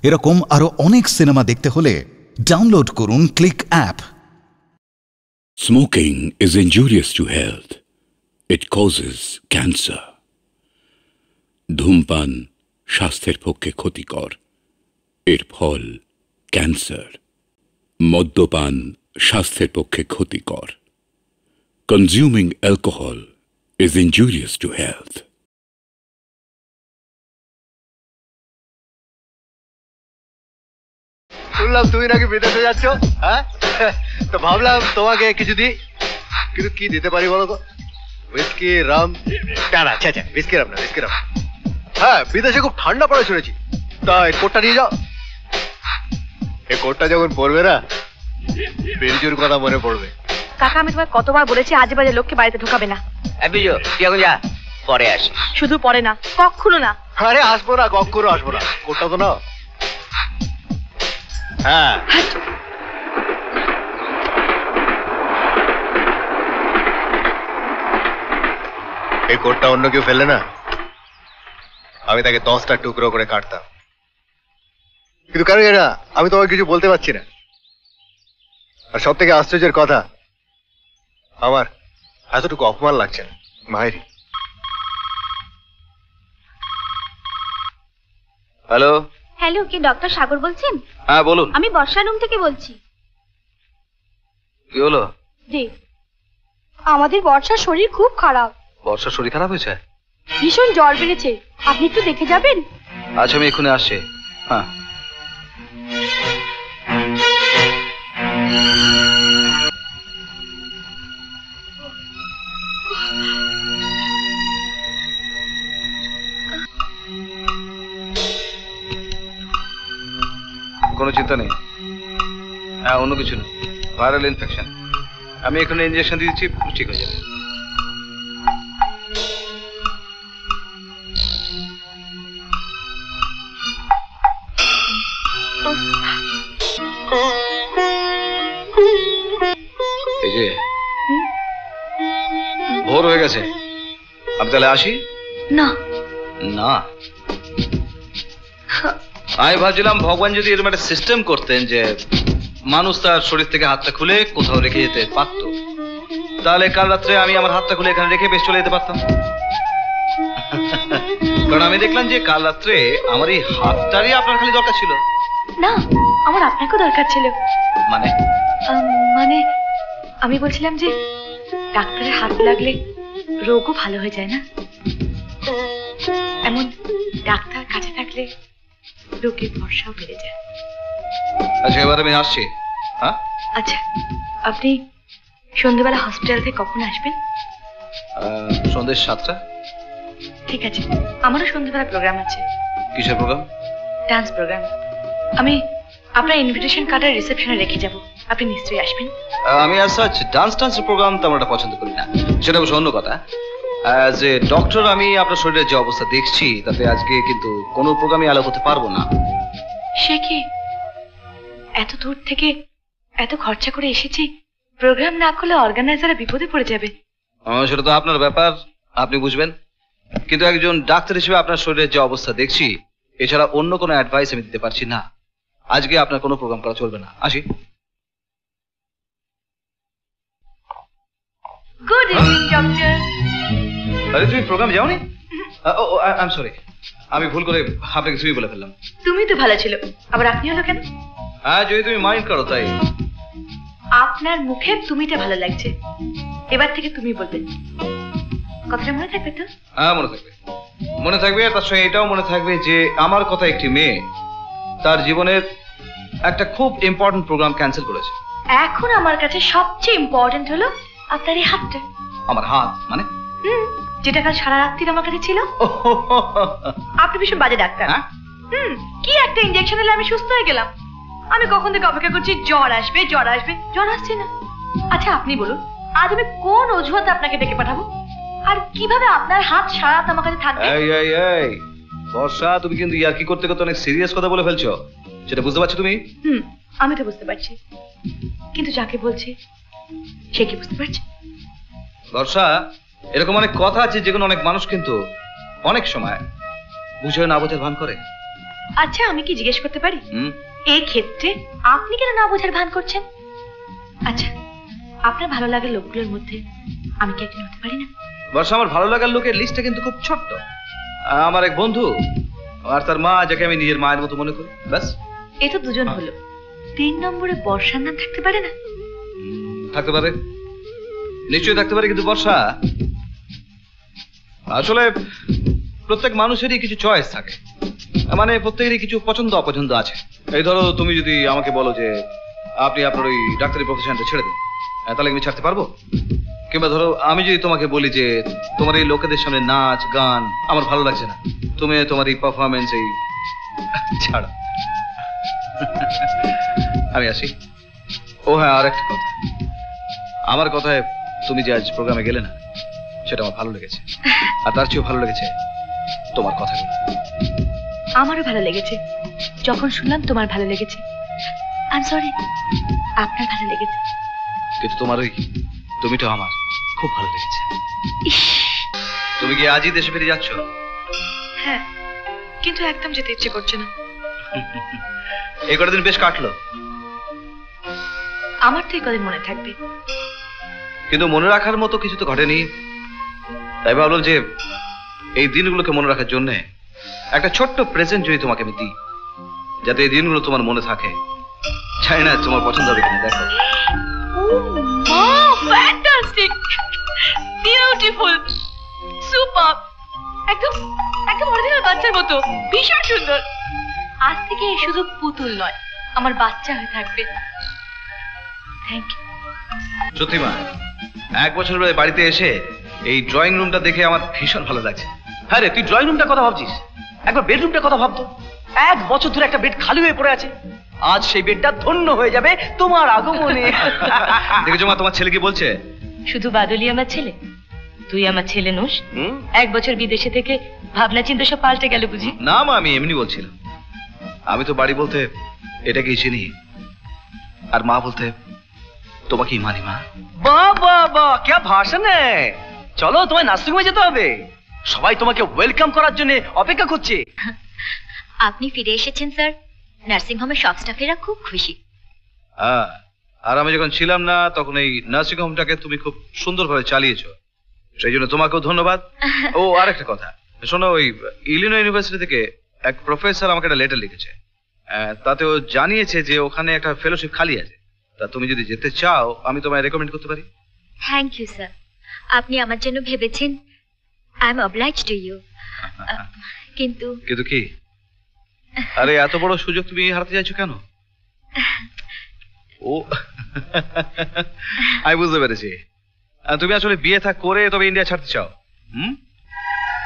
এরকম আরো অনেক সিনেমা দেখতে হলে ডাউনলোড করুন click app. Smoking is injurious to health. It causes cancer. ধূমপান স্বাস্থ্যের পক্ষে ক্ষতিকর, এর ফল ক্যান্সার। মদ্যপান স্বাস্থ্যের পক্ষে ক্ষতিকর। Consuming alcohol is injurious to health. শুনলাম তুমি নাকি বিদেশে যাচ্ছ, হ্যাঁ? তো ভাবলাম তোমাকে কিছু দিই, কিন্তু কি দিতে পারি বলো তো? হুইস্কি, রাম? না, হুইস্কি রাম না, হুইস্কি রাম। হ্যাঁ, বিদেশে খুব ঠান্ডা পড়ে শুনেছি। তা এই কোটটা নিয়ে যাও। এই কোটটা যখন পরবে না, বেঞ্জুর কথা মনে পড়বে। কাকা, আমি তোমায় কতবার বলেছি আজে বাজে লোককে বাড়িতে ঢোকাবে না। বিজু, তুই এখন যা, পরে আসিস। শুধু পরে না, কখনো না। আরে আসবো না, কখনো আসবো না। কোটটা তো নাও। হ্যাঁ, এই কোটটা অন্য কেউ ফেললে না, আমি তাকে 10টা টুকরো করে কাটতাম। কিন্তু কেন জানি না, আমি তোমাকে কিছু বলতে পারছি না। আর সব থেকে আশ্চর্যের কথা, আমার এতটুকু অপমান লাগছে না। মায়েরি। হ্যালো হ্যালো, কি ডক্টর সাগর বলছেন? হ্যাঁ বলুন। আমি বর্ষা রুম থেকে বলছি। কি হলো? জি, আমাদের বর্ষার শরীর খুব খারাপ। বর্ষার শরীর খারাপ হয়েছে? ভীষণ জ্বর বেড়েছে, আপনি একটু দেখে যাবেন? আচ্ছা, আমি এক্ষুনি আসছি। হ্যাঁ, কোনো চিন্তা নেই। হ্যাঁ, অন্য কিছু না, ভাইরাল ইনফেকশন। আমি এখানে ইনজেকশন দিয়ে দিচ্ছি, ঠিক হয়ে যাবে। এই যে ভোর হয়ে গেছে, আমি তাহলে আসি? না না, আমি ভাবছিলাম ভগবান যদি এরকম একটা সিস্টেম করতেন যে মানুষ তার শরীর থেকে হাতটা খুলে কোথাও রেখে যেতে পারতো, তাহলে কাল রাত্রে আমি আমার হাতটা খুলে এখানে রেখে বেশ চলে যেতে পারতাম। কারণ আমি দেখলাম যে কাল রাত্রে আমার এই হাতটারই আপনার খালি দরকার ছিল। না, আমার আপনাকেও দরকার ছিল। মানে? মানে আমি বলছিলাম যে ডাক্তারের হাত লাগলে রোগও ভালো হয়ে যায় না? এমন ডাক্তার কাছে থাকলে রোগের ভরসাও বেড়ে যায়। আচ্ছা, এবার আমি আসছি। হ্যাঁ, আচ্ছা, আপনি সন্ধ্যেবেলা হসপিটাল থেকে কখন আসবেন? সন্ধ্যে 7টা। ঠিক আছে, আমারও সন্ধ্যেবেলা প্রোগ্রাম আছে। কিসের প্রোগ্রাম? Dance programme. আমি আপনার ইনভিটেশন কার্ডের রিসেপশনে রেখে যাব, আপনি নিশ্চয়ই আসবেন। আমি আর সাচ ডান্স প্রোগ্রাম তো আমরা পছন্দ করি না, সেটা অবশ্য অন্য কথা। অ্যাজ এ ডক্টর আমি আপনার শরীরের যে অবস্থা দেখছি, তাতে আজকে কিন্তু কোনো প্রোগ্রামে আলাপ হতে পারবো না। সে কি, এত দূর থেকে এত খরচা করে এসেছি, প্রোগ্রাম না করলে অর্গানাইজাররা বিপদে পড়ে যাবে। সেটা তো আপনার ব্যাপার, আপনি বুঝবেন। কিন্তু একজন ডাক্তার হিসেবে আপনার শরীরের যে অবস্থা দেখছি, এছাড়া অন্য কোনো অ্যাডভাইস আমি দিতে পারছি না। আজকে আপনার কোনো প্রোগ্রাম করা চলবে না, আসি। Good evening doctor. আরে তুমি প্রোগ্রাম যাওনি? আই এম সরি, আমি ভুল করে আপনাকে তুমি বলে ফেললাম। তুমি তো ভালো ছিল, আবার আপনি হলো কেন? হ্যাঁ, যদি তুমি মাইন্ড করো তাই। আপনার মুখে তুমিটা ভালো লাগছে, এবার থেকে তুমি বলবেন। কথাটা মনে থাকবে তো? হ্যাঁ, মনে থাকবে, মনে থাকবে। তার সঙ্গে এটাও মনে থাকবে যে আমার কথা একটি মেয়ে তার জীবনের একটা খুব ইম্পর্টেন্ট প্রোগ্রাম ক্যান্সেল করেছে। এখন আমার কাছে সবচেয়ে ইম্পর্টেন্ট হলো আপনার এই হাতটা। আমার হাত মানে? যেটা কাল সারা রাত্রি আমার কাছে ছিল। আপনি ভীষণ বাজে ডাক্তার। কি একটা ইনজেকশন নিলে আমি সুস্থ হয়ে গেলাম। আমি কখন থেকে অপেক্ষা করছি জ্বর আসবে, জ্বর আসবে, জ্বর আসছে না। আচ্ছা, আপনি বলুন, আজ আমি কোন অজুহাতে আপনাকে ডেকে পাঠাবো? আর কিভাবে আপনার হাত সারা রাত আমার কাছে থাকবে? এই বর্ষা, তুমি কিন্তু ইয়ার্কি করতে করতে অনেক সিরিয়াস কথা বলে ফেলছো, সেটা বুঝতে পারছো তুমি? আমি তো বুঝতে পারছি, কিন্তু যাকে বলছি সে কি বুঝতে পারছে? বর্ষা, এরকম অনেক কথা আছে যেগুলো অনেক মানুষ কিন্তু অনেক সময় বুঝে না বোঝার ভান করে। আচ্ছা আমি কি জিজ্ঞেস করতে পারি এই ক্ষেত্রে আপনি কেন না বোঝার ভান করছেন? আচ্ছা আপনার ভালো লাগার লোকগুলোর মধ্যে আমি কি একজন হতে পারি না? বর্ষা, আমার ভালো লাগার লোকের লিস্টটা কিন্তু খুব ছোট্ট। আমার এক বন্ধু আর তার মা, যাকে আমি নিজের মায়ের মতো মনে করি, ব্যাস। এ তো দুজন হলো, 3 নম্বরে বর্ষার নাম থাকতে পারে না? থাকতে পারে, নিশ্চয়ই থাকতে পারে, কিন্তু বর্ষা আসলে প্রত্যেক মানুষেরই কিছু চয়েস থাকে, মানে প্রত্যেকেরই কিছু পছন্দ অপছন্দ আছে। এই ধরো তুমি যদি আমাকে বলো যে আপনি আপনার ওই ডাক্তারি প্রফেশনটা ছেড়ে দিন, তাহলে আমি ছাড়তে পারবো? কিংবা ধরো আমি যদি তোমাকে বলি যে তোমার এই লোকেদের সামনে নাচ গান আমার ভালো লাগছে না, তুমি তোমার এই পারফরমেন্স এই ছাড়ো, আমি আসি। ও হ্যাঁ, আর একটা কথা, আমার কথায় তুমি যে আজ প্রোগ্রামে গেলে না, সেটা আমার ভালো লেগেছে। আর তার চেয়েও ভালো লেগেছে তোমার কথাগুলো। আমারও ভালো লেগেছে, যখন শুনলাম তোমার ভালো লেগেছে। আই এম সরি, আপনার ভালো লেগেছে, কিন্তু তোমার ওই তুমিটা আমার খুব ভালো লেগেছে। তুমি কি আজই দেশে ফিরে যাচ্ছ? হ্যাঁ, কিন্তু একদম যেতে ইচ্ছে করছে না। এই কটা দিন বেশ কাটলো। আমার তো এই কদিন মনে থাকবে, কিন্তু মনে রাখার মতো কিছু তো ঘটেনি, তাই ভাবলাম যে এই দিনগুলোকে মনে রাখার জন্য একটা ছোট্ট প্রেজেন্ট যদি তোমাকে আমি দিই, যাতে এই দিনগুলো তোমার মনে থাকে। চাই না তোমার পছন্দ হবে কিনা, দেখো। ফ্যান্টাস্টিক, বিউটিফুল, সুপার, একদম একদম অরিজিনাল বাচ্চার মতো, ভীষণ সুন্দর। আজ থেকে শুধু পুতুল নয়, আমার বাচ্চা হয়ে থাকবে। Thank you. সত্যি মা, 1 বছর ধরে বাড়িতে এসে এই ড্রয়িং রুমটা দেখে আমার ভীষণ ভালো লাগছে। হ্যাঁ রে, তুই ড্রয়িং রুমটার কথা ভাবছিস, একবার বেডরুমটার কথা ভাবতো। 1 বছর ধরে একটা বেড খালি হয়ে পড়ে আছে, আজ সেই বেডটা ধন্য হয়ে যাবে তোমার আগমনে। দেখেছো মা, তোমার ছেলে কি বলছে? শুধু বাদলি আমার ছেলে, তুই আমার ছেলে নোস। 1 বছর বিদেশে থেকে ভাবনা চিন্তা সব পাল্টে গেল বুঝি? না মা, আমি এমনি বলছিলাম। আমি তো বাড়ি বলতে এটাকেই চিনি, আর মা বলতে তোমাকেই মানি। মা, বাহ বাহ বাহ, কে ভাষণ! চলো তোমায় নার্সিংহোমে যেতে হবে, সবাই তোমাকে ওয়েলকাম করার জন্য অপেক্ষা করছে। আপনি ফিরে এসেছেন স্যার, নার্সিং হোমের সব স্টাফেরা খুব খুশি। হ্যাঁ, আর আমি যখন ছিলাম না তখন এই নার্সিং হোমটাকে তুমি খুব সুন্দরভাবে চালিয়েছো, সেই জন্য তোমাকেও ধন্যবাদ। ও আর একটা কথা শোনো, ওই ইলিনয় ইউনিভার্সিটি থেকে এক প্রফেসর আমাকে একটা লেটার লিখেছে, তাতে ও জানিয়েছে যে ওখানে একটা ফেলোশিপ খালি আছে। তা তুমি যদি যেতে চাও আমি তোমায় রেকমেন্ড করতে পারি। থ্যাংক ইউ স্যার, আপনি আমার জন্য ভেবেছেন, I am obliged to you. কিন্তু কিন্তু কি? আরে এত বড় সুযোগ তুমি হারাতে চাইছো কেন? ও আমি বুঝতে পেরেছি, তুমি আসলে বিয়ে থা করে তবে ইন্ডিয়া ছাড়তে চাও।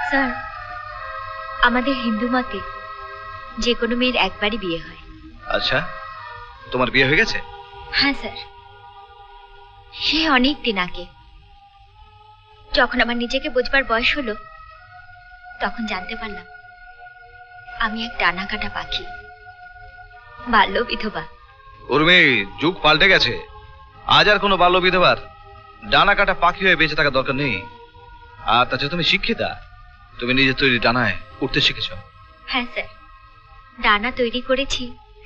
স্যার, আমাদের হিন্দু মতে যে কোনো মেয়ের একবারই বিয়ে হয়। আচ্ছা, তোমার বিয়ে হয়ে গেছে? হ্যাঁ স্যার, সে অনেক দিন আগে। যখন আমার নিজেকে বুঝবার বয়স হলো, তখন জানতে পারলাম আমি এক ডানা কাটা পাখি, বাল্য বিধবা। উর্মি, যুগ পাল্টে গেছে, আজ আর কোনো বাল্য বিধবার ডানা কাটা পাখি হয়ে বেঁচে থাকার দরকার নেই। আর তাছাড়া তুমি শিক্ষিতা, তুমি নিজের তৈরি ডানায় উঠতে শিখেছ। হ্যাঁ স্যার, ডানা তৈরি করেছি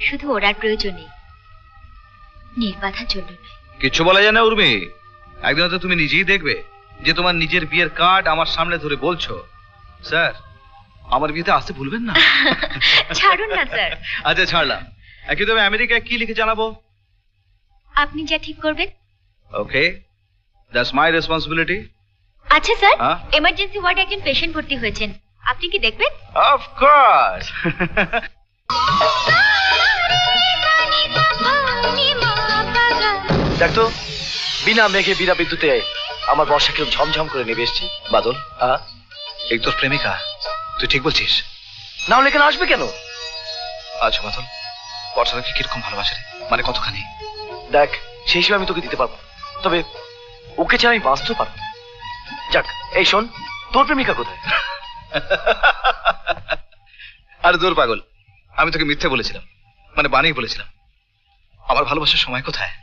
শুধু ওড়ার প্রয়োজনে, নির্বাধার জন্য নয়। কিচ্ছু বলা যায় না উর্মি, একদিন তো তুমি নিজেই দেখবে যে তোমার নিজের বিয়ের কার্ড আমার সামনে ধরে বলছো, স্যার আমার বিয়েতে আসতে ভুলবেন না। ছাড়ুন না স্যার। আচ্ছা ছাড়লাম, কিন্তু আমি আমেরিকায় কি লিখে জানাবো? আপনি যা ঠিক করবেন। ওকে, দ্যাটস মাই রেসপন্সিবিলিটি। আচ্ছা স্যার, এমার্জেন্সি ওয়ার্ডে একজন পেশেন্ট ভর্তি হয়েছেন, আপনি কি দেখবেন? Of course. দেখ তো, বিনা মেঘে বিনা বিদ্যুতে আমার বর্ষা কিরম ঝমঝম করে নেমে এসছে। বাদল, এই তোর প্রেমিকা, তুই ঠিক বলছিস? না হলে এখানে আসবে কেন? আচ্ছা বাদল, বর্ষাকে কিরকম ভালোবাসে রে, মানে কতখানি? দেখ, সেই হিসেবে আমি তোকে দিতে পারবো, তবে ওকে ছাড়া আমি বাঁচতে পারবো। যাক, এই শোন, তোর প্রেমিকা কোথায়? আরে দূর পাগল, আমি তোকে মিথ্যে বলেছিলাম, মানে বানিয়ে বলেছিলাম। আমার ভালোবাসার সময় কোথায়?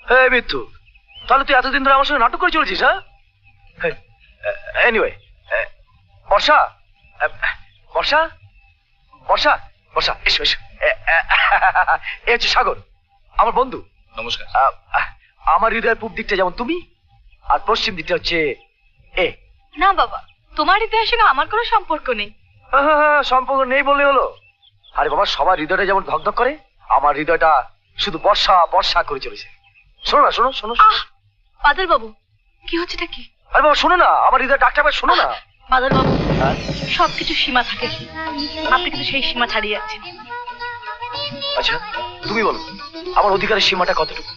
হ্যাঁ মিথ্যু, তাহলে তুই এতদিন ধরে আমার সঙ্গে নাটক করে চলেছিস? হ্যাঁ, এনিওয়ে, বর্ষা, বর্ষা, বর্ষা, বর্ষা এসো এসো এ হচ্ছে সাগর, আমার বন্ধু। নমস্কার। আমার হৃদয়ের পূব দিকটা যেমন তুমি, আর পশ্চিম দিকটা হচ্ছে এ। না বাবা, তোমার হৃদয়ের সঙ্গে আমার কোনো সম্পর্ক নেই। সম্পর্ক নেই বললে হলো? আরে বাবা, সবার হৃদয়টা যেমন ধকধক করে, আমার হৃদয়টা শুধু বর্ষা বর্ষা করে চলেছে। শোনো না, শোনো শোনো। বাদল বাবু, কি হচ্ছেটা কি? আরে বাবা শোনো না, আমার হৃদয় ডাকটা আবার শোনো না। বাদল বাবু, সবকিছু সীমা থাকে, আপনি কিন্তু সেই সীমা ছাড়িয়ে যাচ্ছেন। আচ্ছা তুমি বলো, আমার অধিকারের সীমাটা কতটুকু?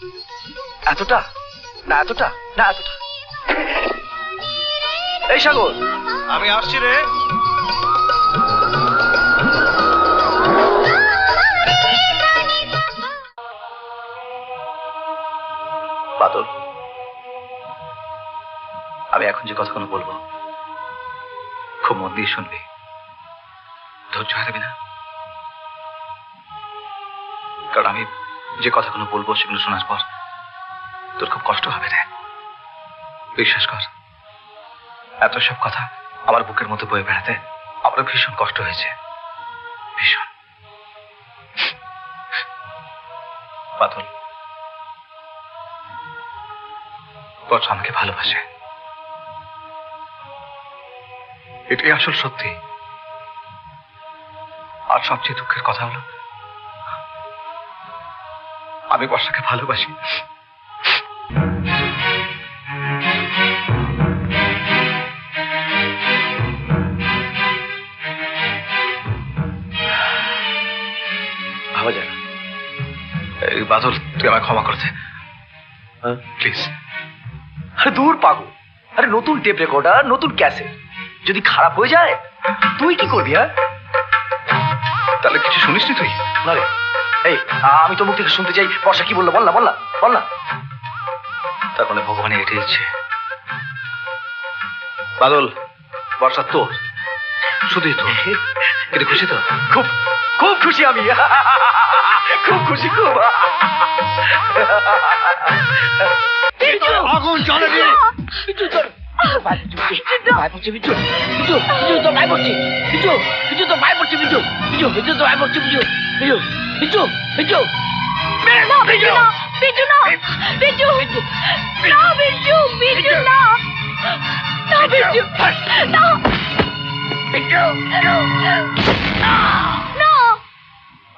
এতটা না এতটা না এতটা? এই সাগর, আমি আসছি রে। বাদল, আমি এখন যে কথাগুলো বলবো খুব মন দিয়ে শুনবি, ধৈর্য হারাবি না। কারণ আমি যে কথাগুলো বলবো সেগুলো শোনার পর তোর খুব কষ্ট হবে রে, বিশ্বাস কর। এত সব কথা আমার বুকের মধ্যে বয়ে বেড়াতে আমার ভীষণ কষ্ট হয়েছে, ভীষণ। বাদল, বর্ষা আমাকে ভালোবাসে, এটাই আসল সত্যি। আর সবচেয়ে দুঃখের কথা হলো আমি বর্ষাকে ভালোবাসি। ভাবা যায় না। এই বাদল, তুই আমায় ক্ষমা করে দে প্লিজ। আরে দূর পাগল, আরে নতুন টেপ রেকর্ডার, নতুন ক্যাসেট, যদি খারাপ হয়ে যায় তুই কি করবি? হ্যাঁ, তাহলে কিছু শুনিস নি তুই? না রে, এই আমি তো মুখ থেকে শুনতে চাই বর্ষা কি বললো, বল না বল না বল না। তার মানে ভগবানের এটাই ইচ্ছে। বাদল, বর্ষা তোর, শুধুই তোর। এটা খুশি তো? খুব খুব খুশি আমি, খুব খুশি, খুব। আগুন জ্বলে রে।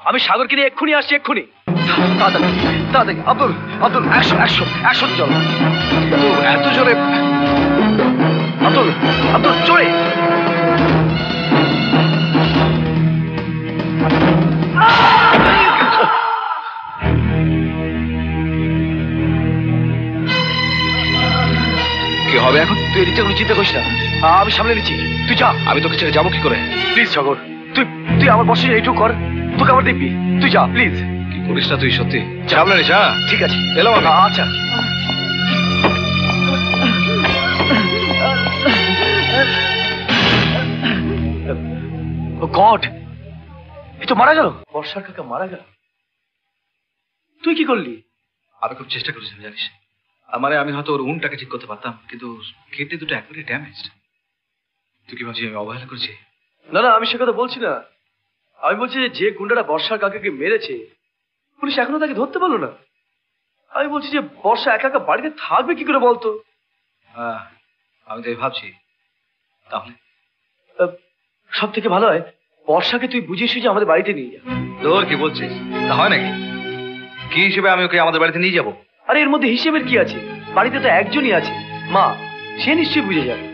আমি সাগরকে নিয়ে এক্ষুনি আসছি, এক্ষুনি। তাড়াতাড়ি তাড়াতাড়ি। আব্দুল, আব্দুল, 100 চল। এত জোরে আব্দুল, আব্দুল জোরে। কি হবে এখন? তুই এদিকটা কোনো চিন্তা করিস না, আমি সামলে নিচ্ছি, তুই যা। আমি তোকে ছেড়ে যাবো কি করে? প্লিজ সাগর, তুই তুই আমার বসে এইটুকু কর, তোকে আবার দেখবি, তুই যা প্লিজ। কি করিস না তুই সত্যি? সামনে নিস। হ্যাঁ ঠিক আছে, এলাম আমি। আচ্ছা। গড, এই তো মারা গেল, বর্ষার কাকা মারা গেল। তুই কি করলি? আমি খুব চেষ্টা করেছিলাম জানিস, মানে আমি হয়তো ওর উনটাকে ঠিক করতে পারতাম, কিন্তু কিডনি দুটো একবারে ড্যামেজড। তুই কি ভাবছিস আমি অবহেলা করেছি? না না, আমি সে কথা বলছি না। আমি বলছি যে গুন্ডারা বর্ষার কাকাকে মেরেছে, পুলিশ এখনো তাকে ধরতে পারলো না। আমি বলছি যে বর্ষা একা একা বাড়িতে থাকবে কি করে বলতো? হ্যাঁ, আমি তো ভাবছি। তাহলে সব থেকে ভালো হয় বর্ষাকে তুই বুঝিয়ে সুঝিয়ে আমাদের বাড়িতে নিয়ে যা। তোর কি বলছিস? তা হয় নাকি? কি হিসেবে আমি ওকে আমাদের বাড়িতে নিয়ে যাবো? আরে এর মধ্যে হিসেবের কি আছে? বাড়িতে তো একজনই আছে, মা, সে নিশ্চয়ই বুঝে যাবে।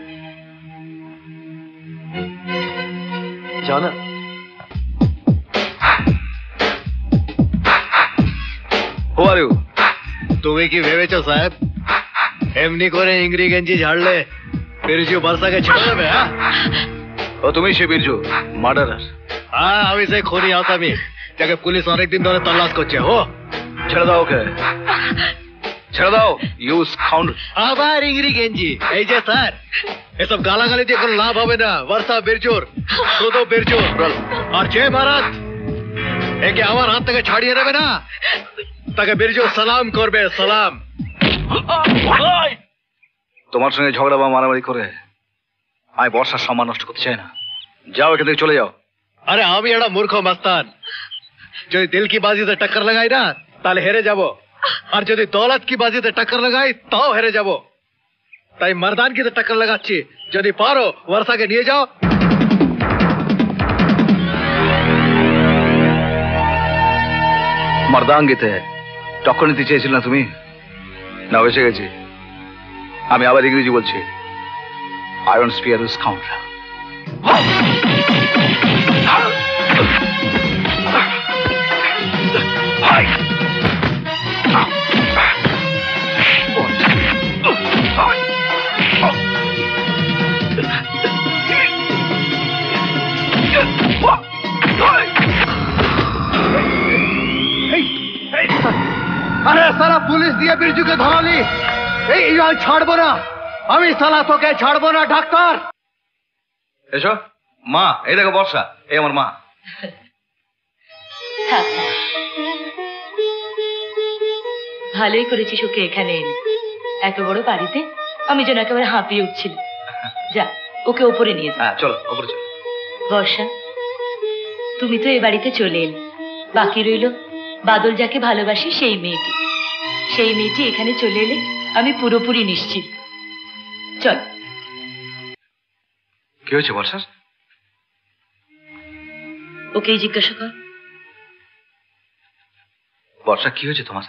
জানা Who are you? তুমি কি ভেবেছো সাহেব এমনি করে ইংরি গেঞ্জি ঝাড়লে বিরজু বর্ষাকে ছেড়ে দেবে? হ্যাঁ, ও তুমি সে বীরজু মার্ডারার? হ্যাঁ, আমি সেই খনি আসামি যাকে পুলিশ অনেকদিন ধরে তল্লাশ করছে। ও ছেড়ে দাও ওকে, ছেড়ে দাও। ইউ স্কাউন্ডার। আবার ইংরি গেঞ্জি? এই যে স্যার, এসব গালাগালি দিয়ে কোনো লাভ হবে না। বর্ষা বিরজুর, শুধু বিরজুর। আর যে ভারত একে আমার হাত থেকে ছাড়িয়ে নেবে না, তাকে বিরজু সালাম করবে, সালাম। তোমার সঙ্গে ঝগড়া বা মারামারি করে আমি বর্ষার সম্মান নষ্ট করতে চাই না। যাও এখান থেকে, চলে যাও। আরে আমি একটা মূর্খ মাস্তান, যদি দিল কি বাজিতে টক্কর লাগাই না তাহলে হেরে যাব, আর যদি দৌলত কি বাজিতে টক্কর লাগাই তাও হেরে যাব। তাই মর্দানগিতে টক্কর লাগাচ্ছি, যদি পারো বর্ষাকে নিয়ে যাও। মর্দাঙ্গিতে টক্কর নিতে চেয়েছিল না তুমি? না এসে গেছি। আমি আবার ইংরেজি বলছি, I don't spare this scoundrel. আরে সালা পুলিশ দিয়ে বিরজুকে ধরালি, এই ছাড়বো না আমি, সালা তোকে ছাড়বো না ডাক্তার। এসো মা, এই দেখো বর্ষা, এই আমার মা। ভালোই করেছিস ওকে এখানে এনে, এত বড় বাড়িতে আমি যেন একেবারে হাঁপিয়ে উঠছিল। যা ওকে ওপরে নিয়ে যা। হ্যাঁ চলো ওপরে চলো। বর্ষা, তুমি তো এ বাড়িতে চলে এলে, বাকি রইল বাদল যাকে ভালোবাসি সেই মেয়েটি। সেই মেয়েটি এখানে চলে এলে আমি পুরোপুরি নিশ্চিত। চল। কি হয়েছে বর্ষার? ওকেই জিজ্ঞাসা কর। বর্ষা কি হয়েছে তোমার?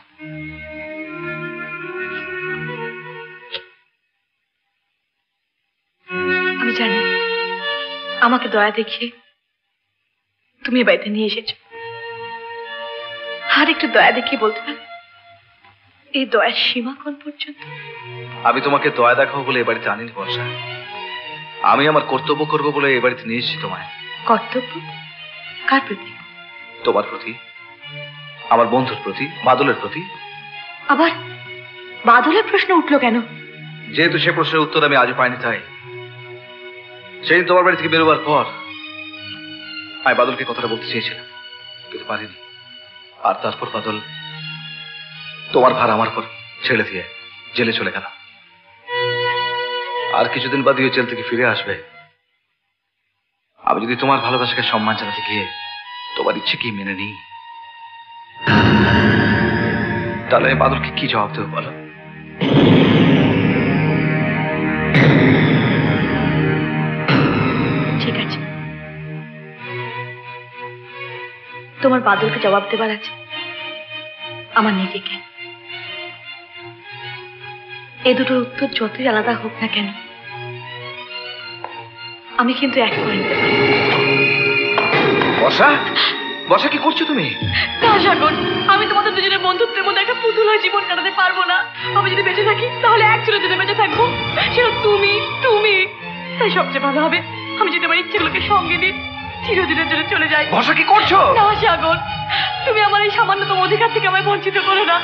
আমি জানি আমাকে দয়া দেখিয়ে তুমি এ বাড়িতে নিয়ে এসেছো, আর একটু দয়া দেখিয়ে বলতে পারো এই দয়ার সীমা কোন পর্যন্ত? আমি তোমাকে দয়া দেখাবো বলে এ বাড়িতে আনিনি বর্ষা, আমি আমার কর্তব্য করবো বলে এ বাড়িতে নিয়ে এসেছি তোমায়। কর্তব্য? কার প্রতি? তোমার প্রতি, আমার বন্ধুর প্রতি, বাদলের প্রতি। আবার বাদলের প্রশ্ন উঠলো কেন? যেহেতু সে প্রশ্নের উত্তর আমি আজও পাইনি, তাই সেদিন তোমার বাড়ি থেকে বেরোবার পর আমি বাদলকে কথাটা বলতে চেয়েছিলাম, কিন্তু পারিনি। আর তারপর বাদল তোমার ভার আমার পর ছেড়ে দিয়ে জেলে চলে গেল। আর কিছুদিন বাদে জেল থেকে ফিরে আসবে। আমি যদি তোমার ভালোবাসাকে সম্মান জানাতে গিয়ে তোমার ইচ্ছে কি মেনে নিই, তাহলে আমি বাদলকে কি জবাব দেবো বলো? ঠিক আছে, তোমার বাদলকে জবাব দেবার আছে, আমার নিজেকে। এ দুটোর উত্তর যতই আলাদা হোক না কেন, আমি কিন্তু এক করে নিতে পারি। বর্ষা, বর্ষা কি করছো তুমি? না সাগর, আমি তোমাদের দুজনের বন্ধুত্বের মধ্যে একটা পুতুল হয়ে জীবন কাটাতে পারবো না। আমি যদি বেঁচে থাকি তাহলে এক ছেলের জন্য বেঁচে থাকবো, সেটা তুমি তুমি। তাই সবচেয়ে ভালো হবে আমি যদি আমার ইচ্ছেগুলোকে সঙ্গে নিয়ে চিরদিনের জন্য চলে যাই। বর্ষা কি করছো? না সাগর, তুমি আমার এই সামান্যতম অধিকার থেকে আমায় বঞ্চিত করো না।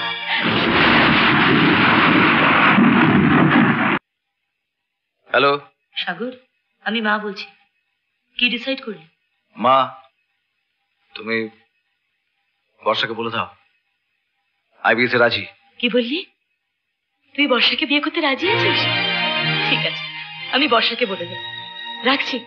হ্যালো সাগর, আমি মা বলছি। কি ডিসাইড করলি? মা, তুমি বর্ষাকে বলে দাও আমি বিয়েতে রাজি। কি বললি? তুই বর্ষাকে বিয়ে করতে রাজি আছিস? ঠিক আছে, আমি বর্ষাকে বলে দেব। রাখছি।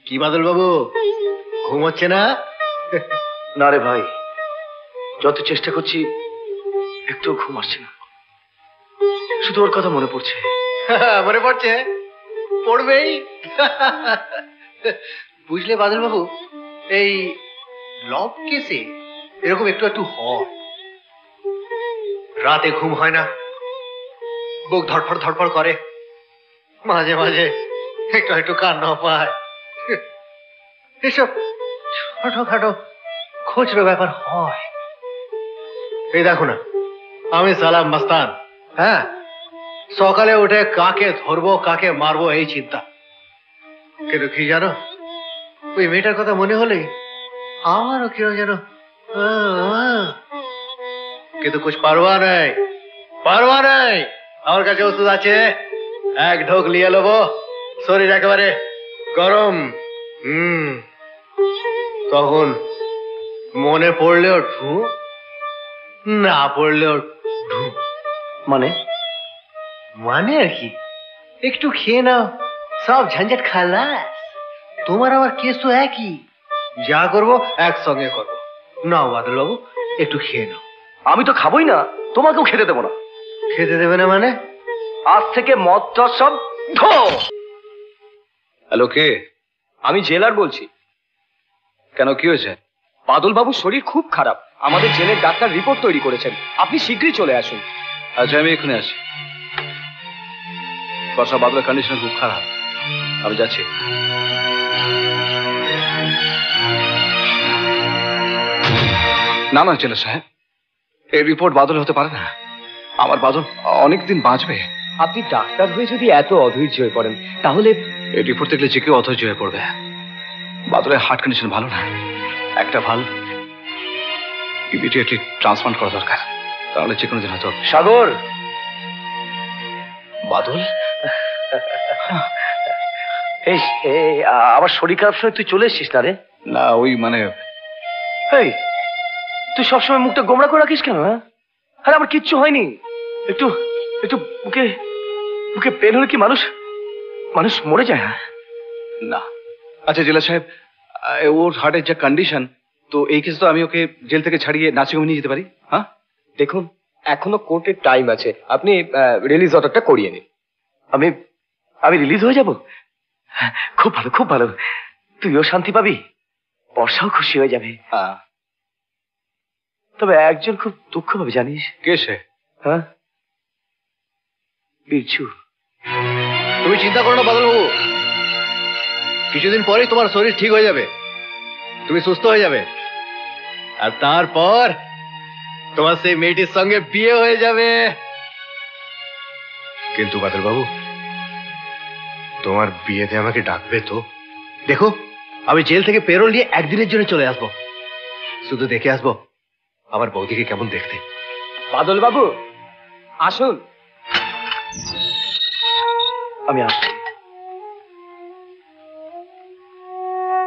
কি বাদল বাবু, ঘুম হচ্ছে না? না রে ভাই, যত চেষ্টা করছি একটু ঘুম আসছে না, শুধু ওর কথা মনে পড়ছে। মনে পড়ছে? পড়বেই। বুঝলে বাদল বাবু, এই লব কেসে এরকম একটু একটু হয়। রাতে ঘুম হয় না, বুক ধড়ফড় ধড়ফড় করে, মাঝে মাঝে একটু একটু কান্না পায়। এসব ছোটখাটো খুচরো ব্যাপার হয়। এই দেখো না, আমি সালাম মাস্তান, হ্যাঁ, সকালে উঠে কাকে ধরবো কাকে মারবো এই চিন্তা। কিন্তু কি জানো, ওই মেয়েটার কথা মনে হলে আমারও কেউ যেন কিন্তু কুছ পারওয়া নেই, পারওয়া নেই। আমার কাছে ওষুধ আছে, এক ঢোক নিয়ে নেবো, শরীর একেবারে গরম। তখন মনে পড়লেও ঢু, না পড়লেও ঢু। মানে মানে আর কি, একটু খেয়ে নাও, সব ঝঞ্ঝট খালাস। তোমার আমার কেস তো একই, যা করবো একসঙ্গে করবো। নাও বাদল বাবু, একটু খেয়ে নাও। আমি তো খাবোই না, তোমাকেও খেতে দেবো না। খেতে দেবে না মানে? আজ থেকে মদ টদ সব ধো। হ্যালো, কে? আমি জেলার বলছি। কেন, কি হয়েছে? বাদল বাবুর শরীর খুব খারাপ, আমাদের জেলের ডাক্তার রিপোর্ট তৈরি করেছেন, আপনি শীঘ্রই চলে আসুন। আচ্ছা, আমি এক্ষুনি আসি। বর্ষা, বাদলের কন্ডিশন খুব খারাপ, আমি যাচ্ছি। না না জেলা সাহেব, এই রিপোর্ট বাদল হতে পারে না। আমার বাদল অনেকদিন বাঁচবে। আপনি ডাক্তার হয়ে যদি এত অধৈর্য হয়ে পড়েন তাহলে এই রিপোর্ট দেখলে যে কেউ অধৈর্য হয়ে পড়বে। বাদলের হার্ট কন্ডিশন ভালো না, একটা ভাল ইমিডিয়েটলি ট্রান্সপ্লান্ট করা দরকার, তাহলে যে কোনো দিন হয়তো। সাগর, বাদল, এই আমার শরীর খারাপ সময় তুই চলে এসছিস না রে? না ওই মানে, এই তুই সবসময় মুখটা গোমড়া করে রাখিস কেন? হ্যাঁ, আরে আমার কিচ্ছু হয়নি। একটু একটু বুকে বুকে পেন হলে কি মানুষ মানুষ মরে যায়? না। আচ্ছা জেলা সাহেব, ওর হার্টের যে কন্ডিশন, তো এই কেস তো আমি ওকে জেল থেকে ছাড়িয়ে নার্সিংহোমে নিয়ে যেতে পারি। হ্যাঁ দেখুন, এখনো কোর্টের টাইম আছে, আপনি রিলিজ অর্ডারটা করিয়ে নিন। আমি আমি রিলিজ হয়ে যাব? খুব ভালো, খুব ভালো। তুইও শান্তি পাবি, বর্ষাও খুশি হয়ে যাবে। তবে একজন খুব দুঃখ পাবে, জানিস? কে সে? হ্যাঁ, বিরছু। তুমি চিন্তা করো না বাদল বাবু, কিছুদিন পরেই তোমার শরীর ঠিক হয়ে যাবে, তুমি সুস্থ হয়ে যাবে, আর তারপর তোমার সেই মেয়েটির সঙ্গে বিয়ে হয়ে যাবে। কিন্তু বাদল বাবু, তোমার বিয়েতে আমাকে ডাকবে তো? দেখো, আমি জেল থেকে পেরোল নিয়ে একদিনের জন্য চলে আসবো, শুধু দেখে আসবো আমার বৌদিকে কেমন দেখতে। বাদল বাবু আসুন। আমি আসছি।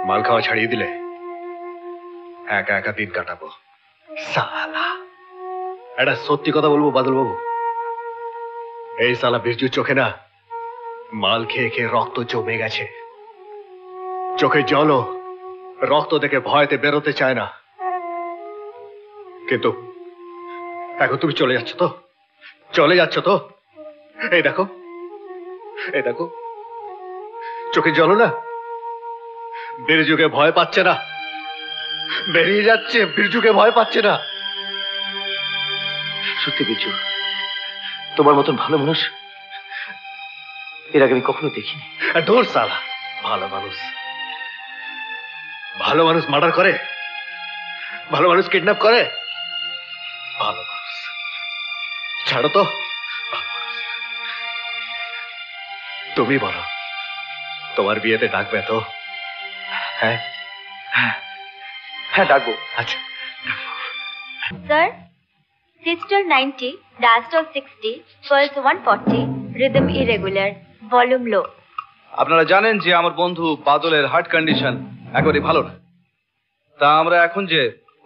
মাল খাওয়া ছাড়িয়ে দিলে একা একা দিন কাটাবো। সালা, একটা সত্যি কথা বলবো বাদল বাবু, এই সালা বিরজুর চোখে না মাল খেয়ে খেয়ে রক্ত জমে গেছে, চোখে জলও রক্ত দেখে ভয়তে বেরোতে চায় না। কিন্তু এখন তুমি চলে যাচ্ছ তো, চলে যাচ্ছ তো? এই দেখো, এই দেখো, চোখে জল না, বিরজুকে ভয় পাচ্ছে না, বেরিয়ে যাচ্ছে, বিরজুকে ভয় পাচ্ছে না। সত্যি বিরজু, তোমার মতন ভালো মানুষ এর আগে আমি কখনো দেখিনি। দূর সালা, ভালো মানুষ, ভালো মানুষ মার্ডার করে, ভালো মানুষ কিডন্যাপ করে, ভালো মানুষ ছাড়ো তো। তুমি বলো, তোমার বিয়েতে ডাকবে তো? হ্যাঁ হ্যাঁ, ডাকবো। আচ্ছা, Sir, systole 90, diastole 60, pulse 140, rhythm irregular, volume low. আপনারা জানেন যে আমার বন্ধু বাদলের হার্ট কন্ডিশন একেবারে ভালো না, তা আমরা এখন যে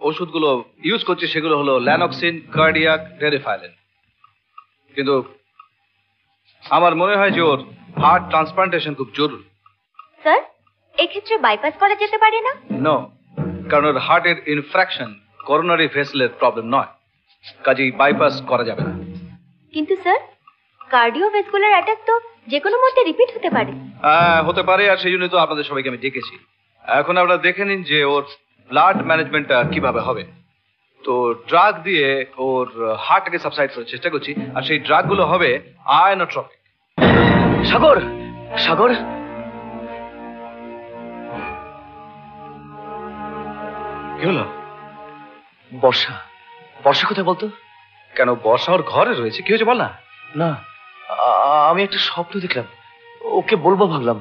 ওষুধগুলো ইউজ করছি সেগুলো হলো ল্যানোক্সিন, কার্ডিয়াক, টেরিফাইলেন। কিন্তু আমার মনে হয় যে ওর হার্ট ট্রান্সপ্লান্টেশন খুব জরুরি। Sir, এক্ষেত্রে বাইপাস করা যেতে পারে না? নো, কারণ ওর হার্টের ইনফ্র্যাকশন করোনারি ভেসেলের প্রবলেম নয়, কাজেই বাইপাস করা যাবে না। কিন্তু স্যার, কার্ডিওভাস্কুলার অ্যাটাক তো যে কোনো মধ্যে রিপিট হতে পারে। হ্যাঁ হতে পারে, আর সেই জন্যই তো আপনাদের সবাইকে আমি ডেকেছি। এখন আপনারা দেখে নিন যে ওর ব্লাড ম্যানেজমেন্টটা কিভাবে হবে। তো ড্রাগ দিয়ে ওর হার্টটাকে সাবসাইড করার চেষ্টা করছি, আর সেই ড্রাগগুলো হবে আয়নোট্রপিক। সাগর, সাগর, কি হলো? বর্ষা, বর্ষা কোথায় বলতো? কেন, বর্ষা ওর ঘরে রয়েছে, কি হয়েছে বল না। না, আমি একটা স্বপ্ন দেখলাম, ওকে বলবো ভাবলাম।